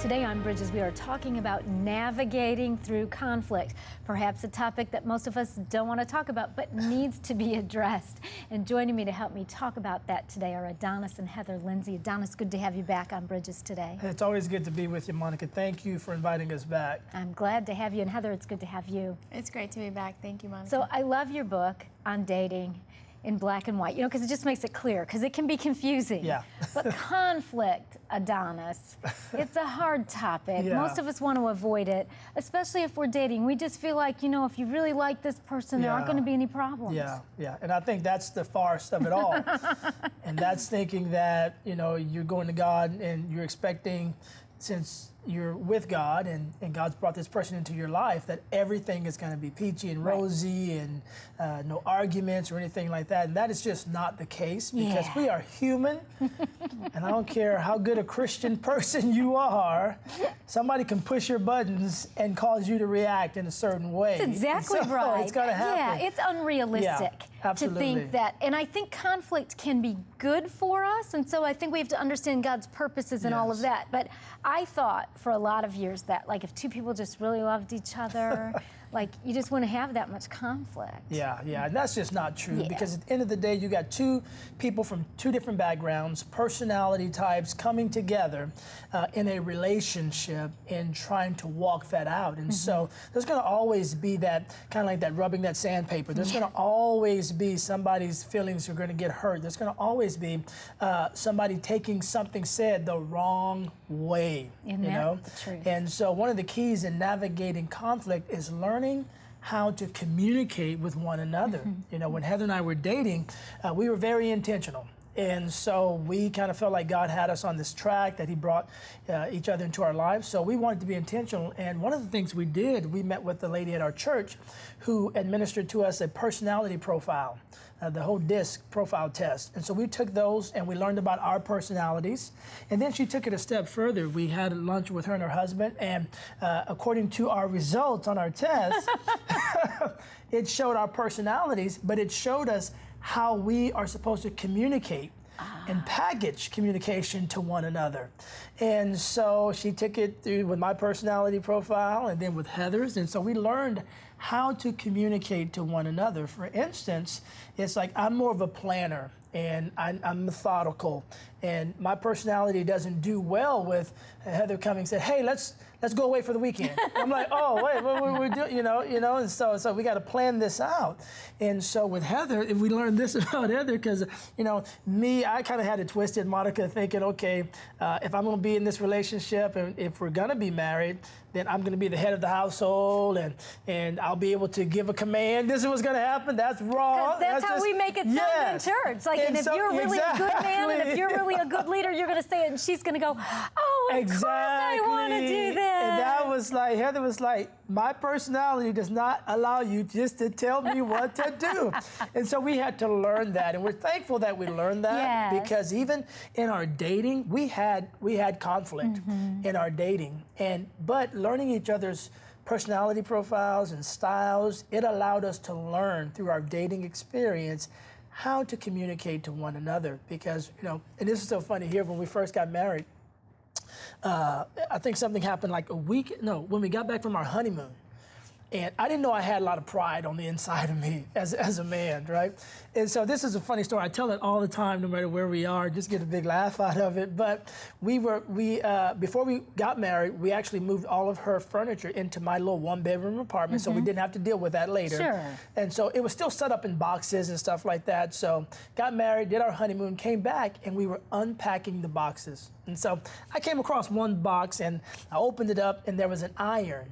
Today on Bridges, we are talking about navigating through conflict, perhaps a topic that most of us don't want to talk about, but needs to be addressed. And joining me to help me talk about that today are Adonis and Heather Lenzy. Adonis, good to have you back on Bridges today. It's always good to be with you, Monica. Thank you for inviting us back. I'm glad to have you. And Heather, it's good to have you. It's great to be back. Thank you, Monica. So I love your book on dating in black and white, because it just makes it clear, because it can be confusing. Yeah. But conflict, Adonis, it's a hard topic. Yeah. Most of us want to avoid it, especially if we're dating. We just feel like, if you really like this person, there aren't going to be any problems. Yeah. And I think that's the farce of it all. And that's thinking that, you're going to God and you're expecting, since you're with God and God's brought this person into your life, that everything is going to be peachy and rosy and no arguments or anything like that. And that is just not the case, because we are human. And I don't care how good a Christian person you are, somebody can push your buttons and cause you to react in a certain way. That's exactly right. It's going to happen. Yeah, it's unrealistic to think that. And I think conflict can be good for us. And so I think we have to understand God's purposes and all of that. But I thought for a lot of years that, if two people just really loved each other, you just wouldn't have that much conflict. Yeah, and that's just not true, because at the end of the day, you got two people from two different backgrounds, personality types coming together in a relationship and trying to walk that out. And so there's going to always be that, kind of like that rubbing that sandpaper. There's going to always be somebody's feelings are going to get hurt. There's going to always be somebody taking something said the wrong way. The truth? And so one of the keys in navigating conflict is learning how to communicate with one another. When Heather and I were dating, we were very intentional. And so we kind of felt like God had us on this track, that He brought each other into our lives. So we wanted to be intentional. And one of the things we did, we met with the lady at our church who administered to us a personality profile, the whole DISC profile test. And so we took those and we learned about our personalities. And then she took it a step further. We had lunch with her and her husband. And according to our results on our test, it showed our personalities, but it showed us how we are supposed to communicate and package communication to one another. And so she took it through with my personality profile and then with Heather's. And so we learned how to communicate to one another. For instance, it's like I'm more of a planner and I'm methodical, and my personality doesn't do well with Heather coming and said, "Hey, let's go away for the weekend." I'm like, "Oh, wait, what we're doing?" And so we got to plan this out. And so with Heather, if we learned this about Heather, because me, I kind of had it twisted, Monica, thinking, okay, if I'm going to be in this relationship and if we're going to be married, then I'm going to be the head of the household and I'll be able to give a command. This is what's going to happen. That's wrong. That's how we make it sound in church. And if you're really a good man and if you're really a good leader, you're going to say it, and she's going to go, "Oh, of course I want to do that." And that was like, Heather was like, my personality does not allow you just to tell me what to do. And so we had to learn that, and we're thankful that we learned that, because even in our dating, we had conflict in our dating, but learning each other's personality profiles and styles, it allowed us to learn through our dating experience how to communicate to one another. Because, and this is so funny here, when we first got married, I think something happened when we got back from our honeymoon. And I didn't know I had a lot of pride on the inside of me as a man, right? And so this is a funny story. I tell it all the time, no matter where we are, just get a big laugh out of it. But before we got married, we actually moved all of her furniture into my little one-bedroom apartment, so we didn't have to deal with that later. Sure. And so it was still set up in boxes and stuff like that. So got married, did our honeymoon, came back, and we were unpacking the boxes. And so I came across one box, and I opened it up, and there was an iron.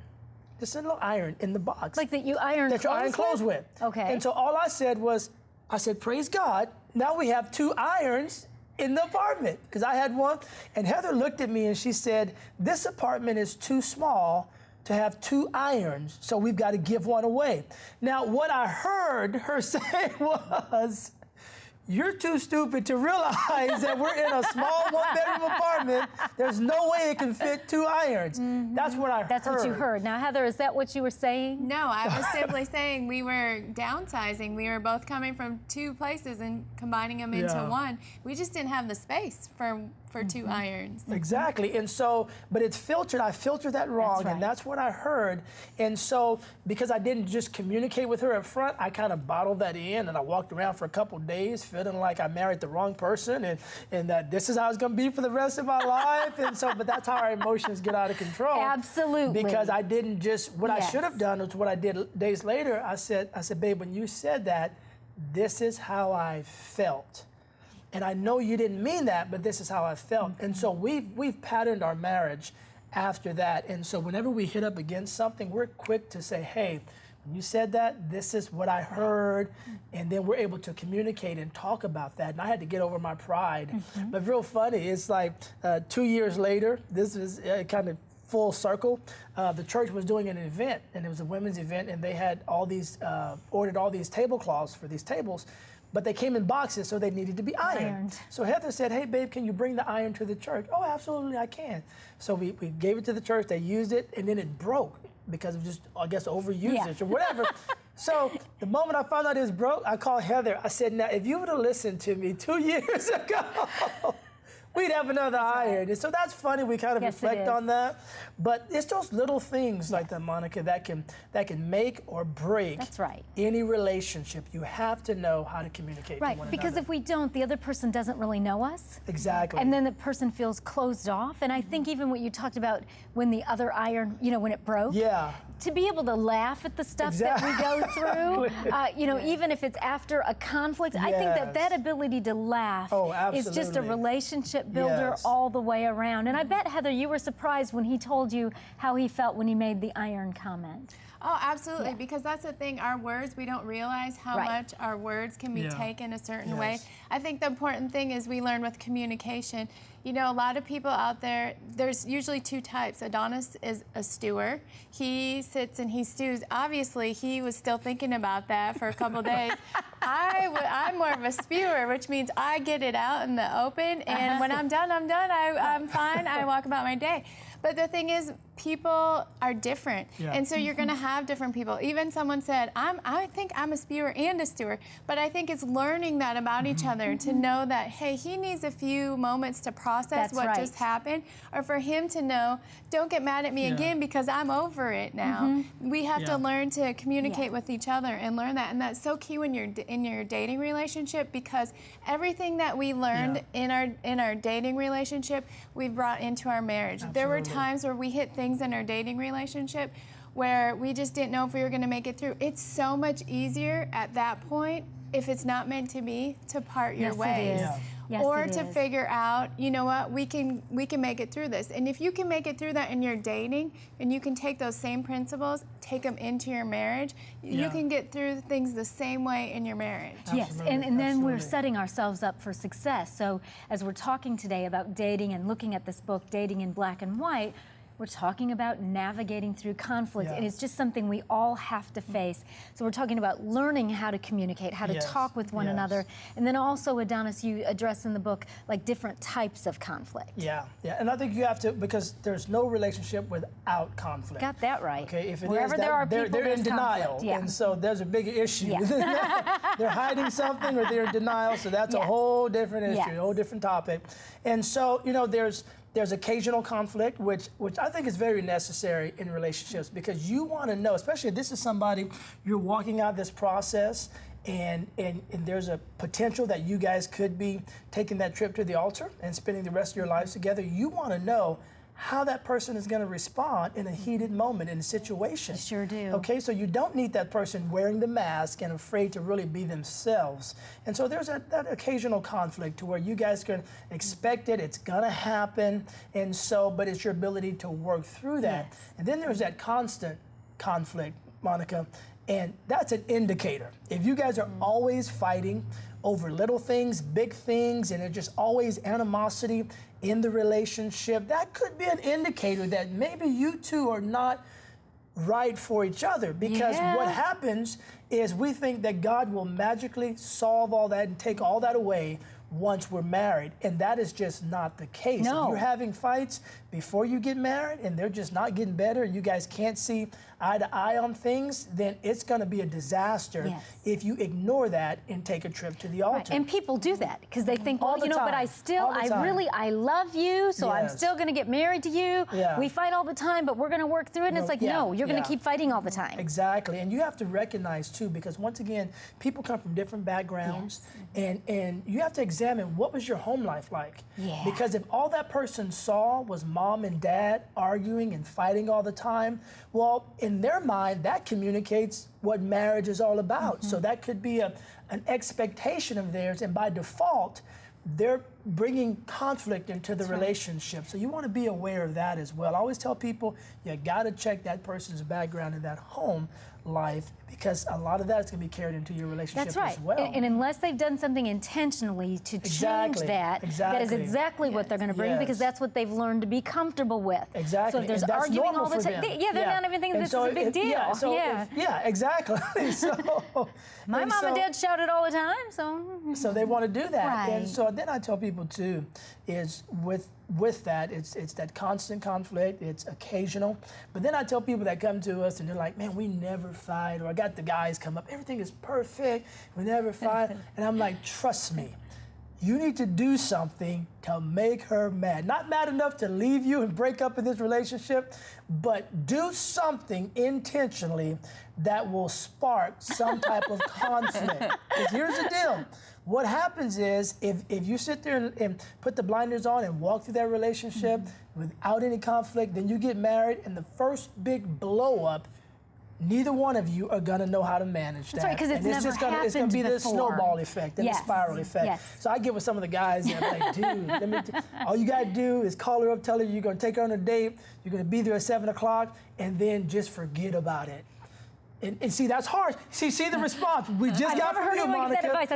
Just a little iron in the box. Like that you iron clothes with? That you iron clothes with. Okay. And so all I said was, praise God, now we have two irons in the apartment, because I had one. And Heather looked at me and she said, "This apartment is too small to have two irons, so we've got to give one away." Now, what I heard her say was, "You're too stupid to realize that we're in a small one-bedroom apartment. There's no way it can fit two irons." That's what I heard. That's what you heard. Now, Heather, is that what you were saying? No, I was simply saying we were downsizing. We were both coming from two places and combining them into one. We just didn't have the space for for two irons. Exactly. And so, but it's filtered. I filtered that wrong, That's right. and that's what I heard. And so, because I didn't just communicate with her up front, I kind of bottled that in, and I walked around for a couple of days feeling like I married the wrong person, and that this is how it's going to be for the rest of my life. And so, but that's how our emotions get out of control. Absolutely. Because I didn't just, what I Yes. should have done was what I did days later. I said, babe, when you said that, this is how I felt. And I know you didn't mean that, but this is how I felt. And so we've patterned our marriage after that. And so whenever we hit up against something, we're quick to say, hey, when you said that, this is what I heard. And then we're able to communicate and talk about that. And I had to get over my pride. But real funny, it's like 2 years later, this is kind of full circle. The church was doing an event, and it was a women's event, and they had all these, ordered all these tablecloths for these tables. But they came in boxes, so they needed to be ironed. So Heather said, hey, babe, can you bring the iron to the church? Oh, absolutely, I can. So we gave it to the church, they used it, and then it broke because of just, I guess, overusage or whatever. So the moment I found out it was broke, I called Heather. I said, now, if you would have listened to me 2 years ago, we'd have another iron. And so that's funny. We kind of reflect on that. But it's those little things like that, Monica, that can make or break any relationship. You have to know how to communicate to one another. Because if we don't, the other person doesn't really know us. Exactly. And then the person feels closed off. And I think even what you talked about when the other iron, when it broke. Yeah. To be able to laugh at the stuff that we go through, even if it's after a conflict, I think that ability to laugh is just a relationship builder all the way around. And I bet, Heather, you were surprised when he told you how he felt when he made the iron comment. Oh, absolutely, because that's the thing, our words, we don't realize how much our words can be taken a certain way. I think the important thing is we learn with communication. A lot of people out there, there's usually two types. Adonis is a stewer. He sits and he stews. Obviously, he was still thinking about that for a couple of days. I'm more of a spewer, which means I get it out in the open, and when I'm done, I'm done. I'm fine. I walk about my day. But the thing is, people are different, and so you're going to have different people. Even someone said, I think I'm a spewer and a stewer, but I think it's learning that about each other, to know that, hey, he needs a few moments to process what just happened, or for him to know, don't get mad at me again because I'm over it now. We have to learn to communicate with each other and learn that, and that's so key when you're in your dating relationship, because everything that we learned in our dating relationship, we've brought into our marriage. There were times where we hit things in our dating relationship where we just didn't know if we were going to make it through. It's so much easier at that point, if it's not meant to be, to part your ways. Or to figure out, you know what, we can make it through this. And if you can make it through that in your dating, and you can take those same principles, take them into your marriage, you can get through things the same way in your marriage. Yes, and then we're setting ourselves up for success. So as we're talking today about dating and looking at this book, Dating in Black and White, we're talking about navigating through conflict, and it's just something we all have to face. So we're talking about learning how to communicate, how to talk with one another, and then also, Adonis, you address in the book like different types of conflict. And I think you have to, because there's no relationship without conflict. Got that right. Okay, if it Wherever is, there are people, they're in there's denial, conflict. and so there's a bigger issue. They're hiding something, or they're in denial, so that's a whole different issue, a whole different topic. And so, there's occasional conflict, which I think is very necessary in relationships, because you want to know, especially if this is somebody you're walking out this process, and there's a potential that you guys could be taking that trip to the altar and spending the rest of your lives together. You want to know how that person is going to respond in a heated moment, in a situation. You sure do. Okay, so you don't need that person wearing the mask and afraid to really be themselves. And so there's that occasional conflict to where you guys can expect it, it's going to happen, and so, but it's your ability to work through that. And then there's that constant conflict, Monica, and that's an indicator. If you guys are always fighting over little things, big things, and there's just always animosity in the relationship, that could be an indicator that maybe you two are not right for each other. Because what happens is we think that God will magically solve all that and take all that away once we're married, and that is just not the case. If you're having fights, before you get married and they're just not getting better, you guys can't see eye to eye on things, then it's going to be a disaster if you ignore that and take a trip to the altar. Right. And people do that because they think, well, you know, but I love you, so I'm still going to get married to you. We fight all the time, but we're going to work through it. And it's like, no, you're going to keep fighting all the time. Exactly. And you have to recognize, too, because once again, people come from different backgrounds, and you have to examine what was your home life like. Because if all that person saw was mom and dad arguing and fighting all the time, well, in their mind, that communicates what marriage is all about. So that could be an expectation of theirs, and by default, they're bringing conflict into the relationship. So you want to be aware of that as well. I always tell people, you got to check that person's background in that home life, because a lot of that is going to be carried into your relationship as well. And unless they've done something intentionally to change that, that is exactly what they're going to bring, because that's what they've learned to be comfortable with. Exactly. So if there's arguing all the time, they're not even thinking this is a big deal. Exactly. My mom and dad shouted all the time, so they want to do that. And so then I tell people too, is with that, it's that constant conflict, it's occasional. But then I tell people that come to us and they're like, man, we never fight, or I got the guys come up, everything is perfect, we never fight. And I'm like, trust me, you need to do something to make her mad. Not mad enough to leave you and break up in this relationship, but do something intentionally that will spark some type of conflict. Because here's the deal. What happens is, if you sit there and put the blinders on and walk through that relationship without any conflict, then you get married, and the first big blow up, neither one of you are going to know how to manage that. That's right, because it's never happened It's going to be the before. snowball effect and the spiral effect. So I get with some of the guys and I'm like, dude, all you got to do is call her up, tell her you're going to take her on a date, you're going to be there at 7 o'clock, and then just forget about it. And see, that's hard. See the response. We just got from you, Monica. But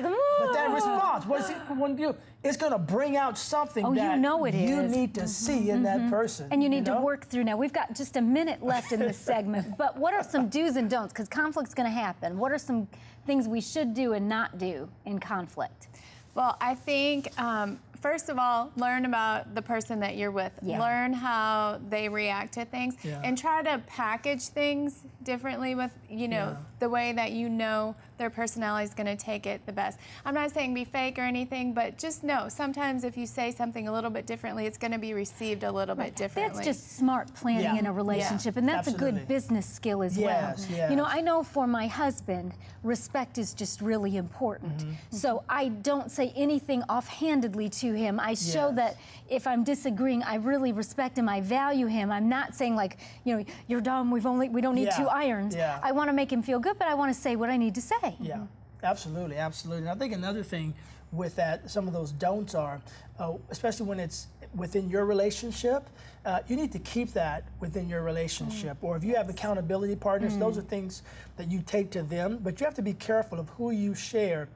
that response, what is it going to do? It's going to bring out something that you need to see in that person. And you need to work through. Now, we've got just a minute left in this segment, but what are some do's and don'ts? Because conflict's going to happen. What are some things we should do and not do in conflict? Well, I think, first of all, learn about the person that you're with. Learn how they react to things, and try to package things differently with, the way that their personality is going to take it the best. I'm not saying be fake or anything, but just know sometimes if you say something a little bit differently, it's going to be received a little bit differently. That's just smart planning in a relationship, and that's a good business skill as well. You know, I know for my husband, respect is just really important. So I don't say anything offhandedly to him. I show that if I'm disagreeing, I really respect him, I value him. I'm not saying like, you're dumb, we don't need 2 irons. I want to make him feel good, but I want to say what I need to say. Yeah, absolutely. And I think another thing with that, some of those don'ts are, especially when it's within your relationship, you need to keep that within your relationship. Or if you have accountability partners, those are things that you take to them, but you have to be careful of who you share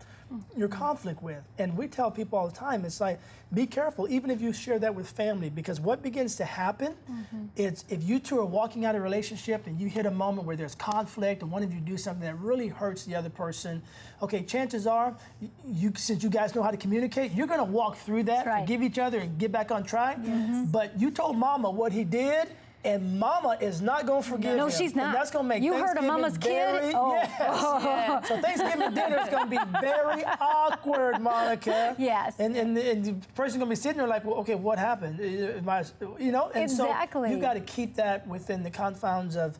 your conflict with. And we tell people all the time, it's like, be careful, even if you share that with family, because what begins to happen is if you two are walking out of a relationship and you hit a moment where there's conflict and one of you do something that really hurts the other person, okay, chances are, since you guys know how to communicate, you're gonna walk through that, forgive each other and get back on track. But you told mama what he did, and mama is not going to forgive him. No, she's not. And that's going to make Thanksgiving hurt a mama's kid? So Thanksgiving dinner is going to be very awkward, Monica. And the person's going to be sitting there like, well, okay, what happened? And so you got to keep that within the confines of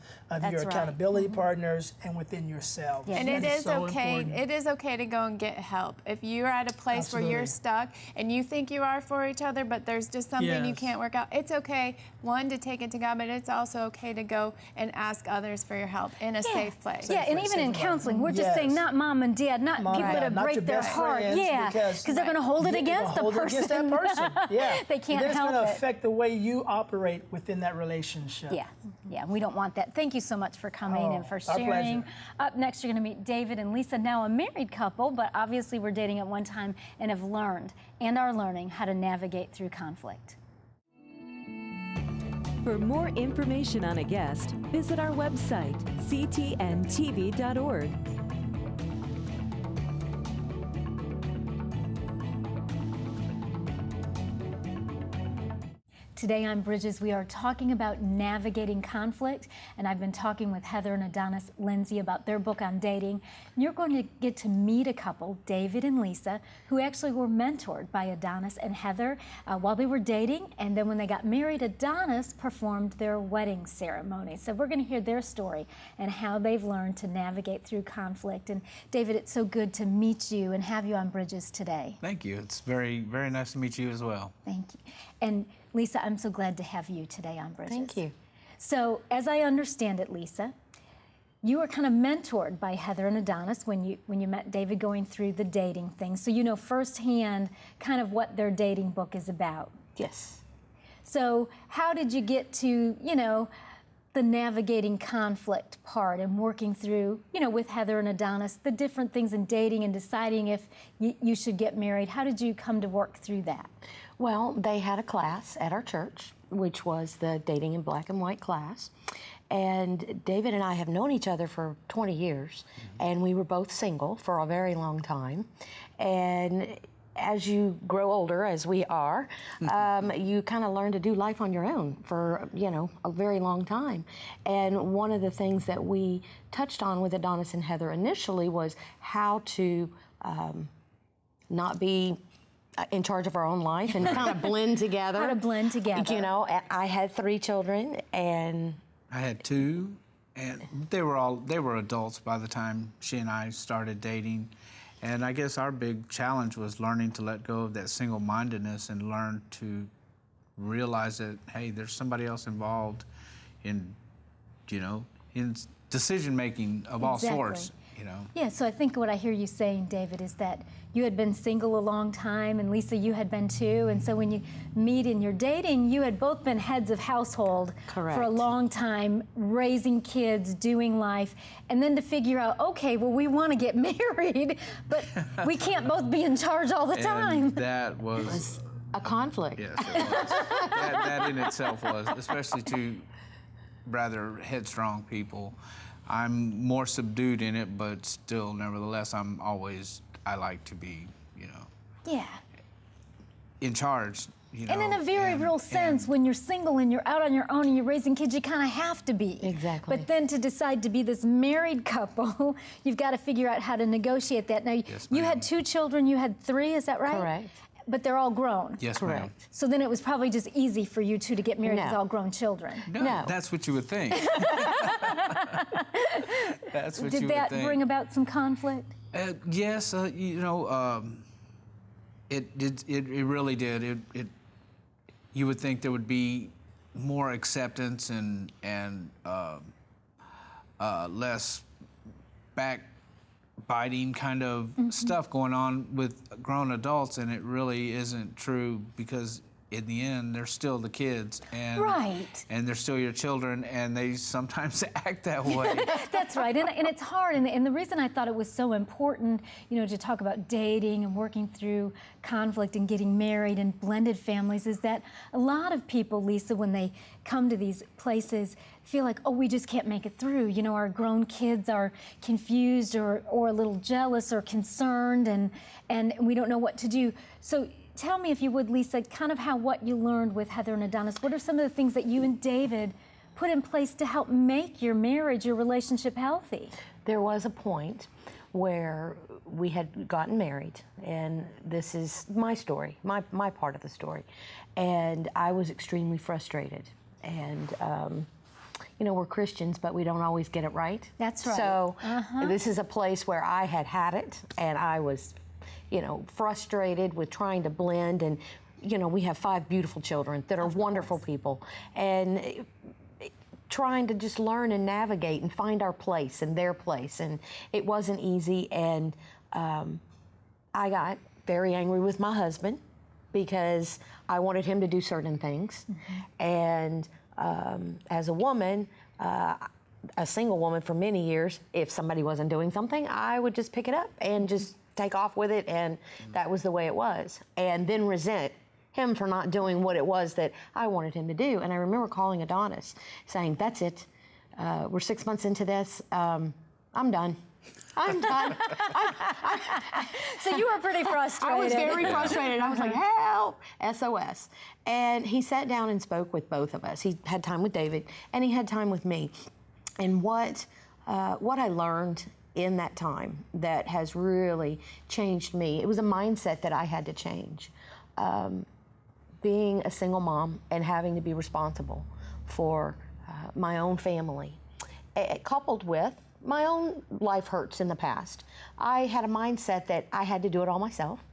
your accountability partners and within yourself. And it is okay. It is okay to go and get help. If you're at a place where you're stuck and you think you are for each other, but there's just something you can't work out, it's okay, one, to take it to God, but it's also okay to go and ask others for your help in a safe place. And even in counseling, we're just saying not mom and dad, not people that break their heart. Because they're going to hold it against the person. They can't help it. It's going to affect the way you operate within that relationship. We don't want that. Thank you so much for coming and for sharing. Up next, you're going to meet David and Lesa, now a married couple, but obviously were dating at one time and have learned and are learning how to navigate through conflict. For more information on a guest, visit our website, ctntv.org. Today on Bridges, we are talking about navigating conflict, and I've been talking with Heather and Adonis Lenzy about their book on dating. And you're going to get to meet a couple, David and Lesa, who actually were mentored by Adonis and Heather while they were dating, and then when they got married, Adonis performed their wedding ceremony. So we're going to hear their story and how they've learned to navigate through conflict. And David, it's so good to meet you and have you on Bridges today. Thank you. It's very, very nice to meet you as well. Thank you. And Lesa, I'm so glad to have you today on Bridges. Thank you. So, as I understand it, Lesa, you were kind of mentored by Heather and Adonis when you met David going through the dating thing. So you know firsthand kind of what their dating book is about. Yes. So how did you get to, the navigating conflict part and working through, with Heather and Adonis, the different things in dating and deciding if you should get married? How did you come to work through that? Well, they had a class at our church, which was the Dating in Black and White class. And David and I have known each other for 20 years, and we were both single for a very long time. And as you grow older, as we are, you kind of learn to do life on your own for, a very long time. And one of the things that we touched on with Adonis and Heather initially was how to not be in charge of our own life and kind of blend together. How to blend together. I had 3 children, and I had 2, and they were adults by the time she and I started dating. And I guess our big challenge was learning to let go of that single-mindedness and learn to realize that, hey, there's somebody else involved in, in decision-making of all sorts, Yeah, so I think what I hear you saying, David, is that you had been single a long time, and Lesa, you had been too, and so when you meet in your dating, you had both been heads of household Correct. for a long time, raising kids, doing life, and then to figure out, okay, well, we want to get married, but we can't both be in charge all the time. And that was a conflict. Yes, it was. that in itself was, especially to rather headstrong people. I'm more subdued in it, but still, nevertheless, I like to be, Yeah. in charge, And in a very real sense, when you're single and you're out on your own and you're raising kids, you kind of have to be. Exactly. But then to decide to be this married couple, you've got to figure out how to negotiate that. Now, Yes, you ma'am. had 2 children, you had 3, is that right? Correct. But they're all grown. Yes, ma'am. Correct. So then it was probably just easy for you two to get married No. with all grown children. No. That's what you would think. That's what you Did would that think. bring about some conflict? Yes, it really did. You would think there would be more acceptance and less backbiting kind of stuff going on with grown adults, and it really isn't true, because in the end, they're still the kids, and Right. and they're still your children, and they sometimes act that way. That's right, and it's hard, and the reason I thought it was so important, to talk about dating and working through conflict and getting married and blended families is that a lot of people, Lesa, when they come to these places, feel like, oh, we just can't make it through. Our grown kids are confused or a little jealous or concerned, and we don't know what to do. So tell me, if you would, Lesa, kind of what you learned with Heather and Adonis. What are some of the things that you and David put in place to help make your marriage, your relationship healthy? There was a point where we had gotten married, and this is my story, my part of the story, and I was extremely frustrated. And we're Christians, but we don't always get it right. That's right. So this is a place where I had it, and I was, frustrated with trying to blend. And, we have 5 beautiful children that are wonderful people, and trying to just learn and navigate and find our place and their place. And it wasn't easy. And I got very angry with my husband because I wanted him to do certain things. And as a woman, a single woman for many years, if somebody wasn't doing something, I would just pick it up and just take off with it, and that was the way it was. And then resent him for not doing what it was that I wanted him to do. And I remember calling Adonis saying, that's it, we're 6 months into this, I'm done. I'm done. So you were pretty frustrated. I was very frustrated. I was like, help, SOS. And he sat down and spoke with both of us. He had time with David, and he had time with me. And what I learned in that time that has really changed me, it was a mindset that I had to change. Being a single mom and having to be responsible for my own family, coupled with my own life hurts in the past. I had a mindset that I had to do it all myself.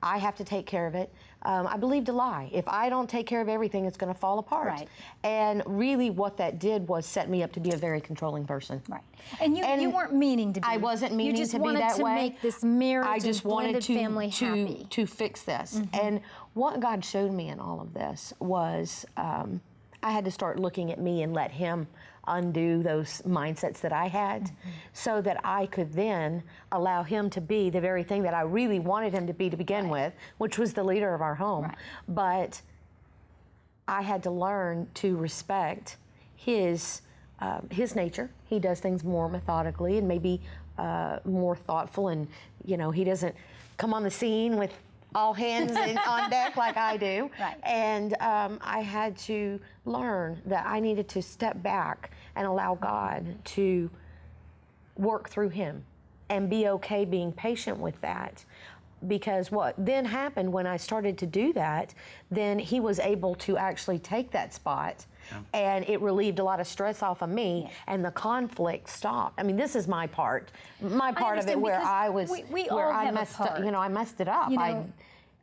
I have to take care of it. I believed a lie. If I don't take care of everything, it's going to fall apart. Right. And really what that did was set me up to be a very controlling person. Right. And you weren't meaning to be. I wasn't meaning to be that way. You just wanted to make this marriage I just and blended wanted family happy. to fix this. And what God showed me in all of this was I had to start looking at me and let Him undo those mindsets that I had so that I could then allow Him to be the very thing that I really wanted Him to be to begin with, which was the leader of our home. Right. But I had to learn to respect His nature. He does things more methodically and maybe more thoughtful, and He doesn't come on the scene with all hands on deck like I do. Right. And I had to learn that I needed to step back and allow God to work through Him and be okay being patient with that. Because what then happened when I started to do that, then He was able to actually take that spot, and it relieved a lot of stress off of me, and the conflict stopped. I mean, this is my part of it where I was, we where all I have messed a part. up. I messed it up.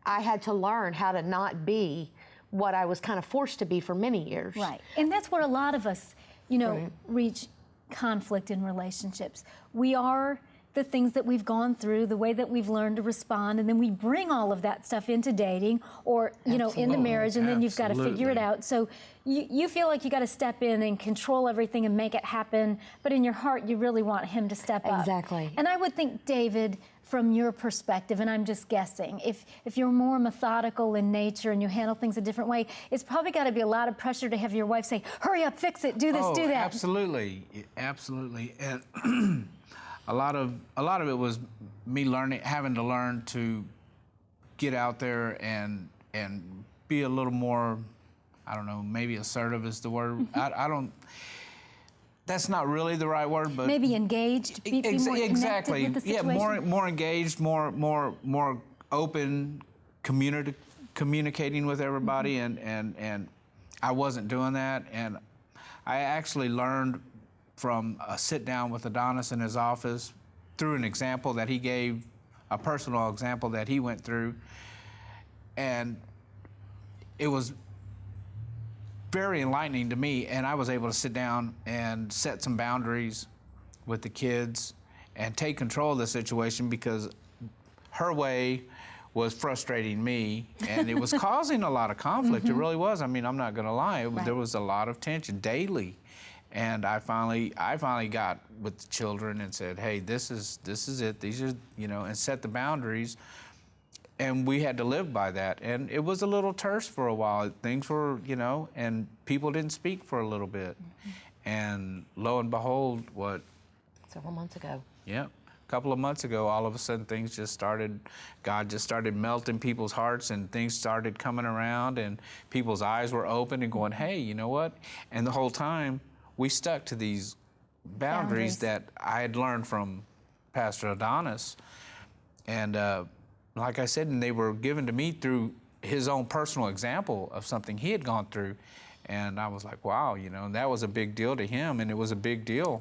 I had to learn how to not be what I was kind of forced to be for many years. Right. And that's where a lot of us, reach conflict in relationships. We are the things that we've gone through, the way that we've learned to respond, and then we bring all of that stuff into dating or, into marriage, and then you've got to figure it out. So you feel like you got to step in and control everything and make it happen, but in your heart, you really want Him to step up. Exactly. And I would think, David, from your perspective, and I'm just guessing, if you're more methodical in nature and you handle things a different way, it's probably got to be a lot of pressure to have your wife say, hurry up, fix it, do this, do that. Absolutely, absolutely. And a lot of it was me having to learn to get out there and be a little more, I don't know, maybe assertive is the word. I don't. That's not really the right word, but maybe engaged. Be more exactly. With the Yeah, situation. more engaged, more open, communicating with everybody, and I wasn't doing that, and I actually learned from a sit down with Adonis in his office through an example that he gave, a personal example that he went through, and it was very enlightening to me, and I was able to sit down and set some boundaries with the kids and take control of the situation, because her way was frustrating me, and it was causing a lot of conflict. It really was. I mean, I'm not going to lie. There was a lot of tension daily, and I finally got with the children and said, "Hey, this is it. These are and set the boundaries." And we had to live by that. And it was a little terse for a while. Things were, and people didn't speak for a little bit. And lo and behold, Several months ago. Yeah, a couple of months ago, all of a sudden God just started melting people's hearts, and things started coming around, and people's eyes were open and going, hey, you know what? And the whole time, we stuck to these boundaries that I had learned from Pastor Adonis. And, like I said, and they were given to me through his own personal example of something he had gone through. And I was like, wow, that was a big deal to him, and it was a big deal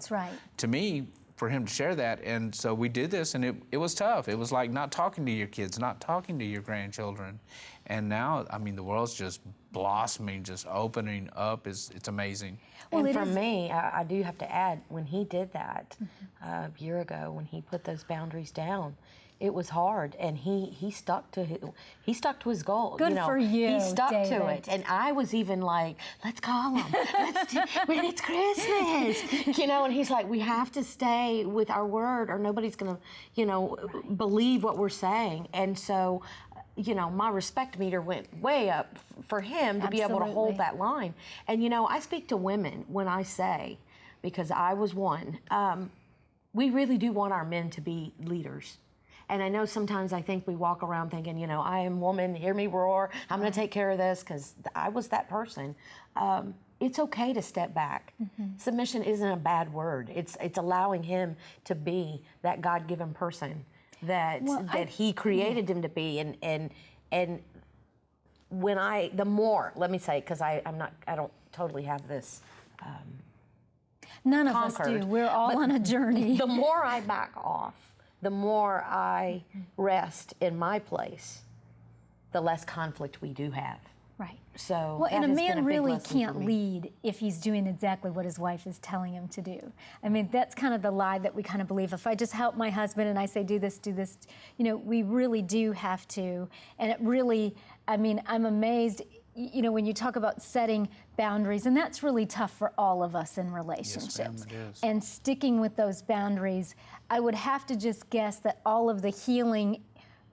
to me for him to share that. And so we did this, and it was tough. It was like not talking to your kids, not talking to your grandchildren. And now, I mean, the world's just blossoming, just opening up. It's amazing. Well, and for me, I do have to add, when he did that a year ago, when he put those boundaries down, it was hard, and he stuck to his goal. Good for you. He stuck David. to it, and I was even like, "Let's call him. When it's Christmas, And he's like, "We have to stay with our word, or nobody's gonna, believe what we're saying." And so, my respect meter went way up for him to be able to hold that line. And I speak to women when I say, because I was one. we really do want our men to be leaders. And I know sometimes I think we walk around thinking, you know, I am woman, hear me roar, I'm going to take care of this, because I was that person. It's okay to step back. Submission isn't a bad word. It's allowing him to be that God-given person that he created him to be. And when the more, let me say, because I don't totally have this None of conquered, us do. We're all on a journey. The more I back off, the more I rest in my place, the less conflict we do have. Right. So well, and a that has been man big really lesson for can't me. lead if he's doing exactly what his wife is telling him to do. I mean, that's kind of the lie that we kind of believe. If I just help my husband and I say, do this, you know, we really do have to. And it really, I mean, I'm amazed, you know, when you talk about setting boundaries, and that's really tough for all of us in relationships. Yes, ma'am, it is. And sticking with those boundaries, I would have to just guess that all of the healing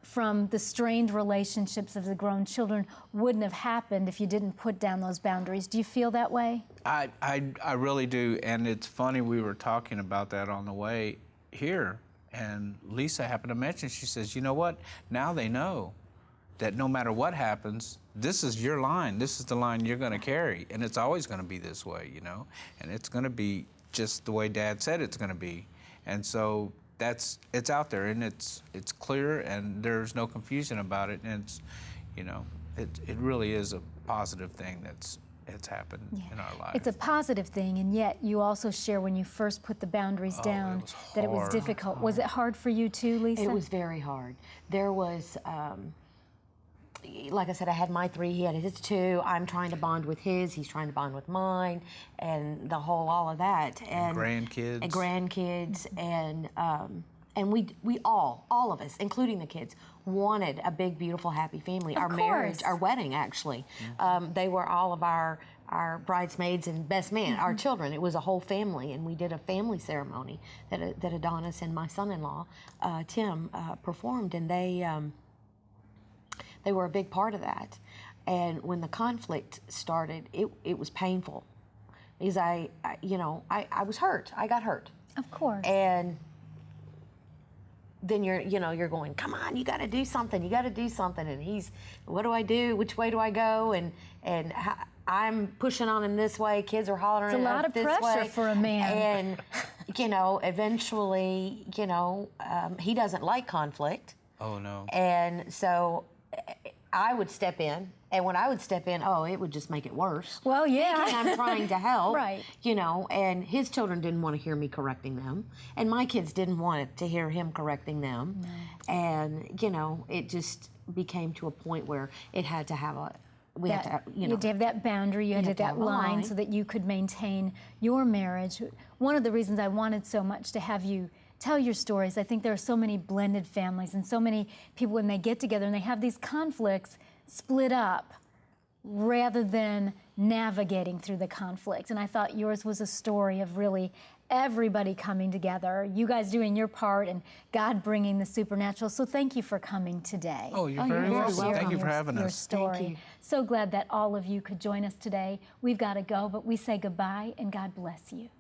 from the strained relationships of the grown children wouldn't have happened if you didn't put down those boundaries. Do you feel that way? I really do, and it's funny, we were talking about that on the way here, and Lesa happened to mention, she says, you know what, now they know that no matter what happens, this is your line, this is the line you're gonna carry, and it's always gonna be this way, you know, and it's gonna be just the way Dad said it's gonna be, and so it's out there, and it's clear, and there's no confusion about it, and it's, you know, it really is a positive thing that's happened in our life. It's a positive thing, and yet you also share when you first put the boundaries down that it was hard. difficult. Was it hard for you too, Lesa? It was very hard. There was, like I said, I had my 3, he had his 2. I'm trying to bond with his, he's trying to bond with mine, and all of that. And grandkids. And grandkids, and we all of us, including the kids, wanted a big, beautiful, happy family. Our marriage, our wedding, actually. They were all of our bridesmaids and best man, our children. It was a whole family, and we did a family ceremony that Adonis and my son-in-law, Tim, performed, and they were a big part of that. And when the conflict started, it was painful, because I was hurt. I got hurt. Of course. And then you're going, come on, you got to do something. You got to do something. And he's, what do I do? Which way do I go? And I'm pushing on him this way. Kids are hollering It's a lot of this pressure way. for a man. And eventually, he doesn't like conflict. Oh no. And so I would step in, and when I would step in, it would just make it worse. Well, yeah. Thinking I'm trying to help. Right. And his children didn't want to hear me correcting them, and my kids didn't want to hear him correcting them. No. And, it just became to a point where it had to have you had to have that boundary, you had to have that line so that you could maintain your marriage. One of the reasons I wanted so much to have you tell your stories, I think there are so many blended families and so many people, when they get together and they have these conflicts, split up rather than navigating through the conflict. And I thought yours was a story of really everybody coming together, you guys doing your part, and God bringing the supernatural. So thank you for coming today. Oh, you're very welcome. Thank you for having your us. story. Thank you. So glad that all of you could join us today. We've got to go, but we say goodbye and God bless you.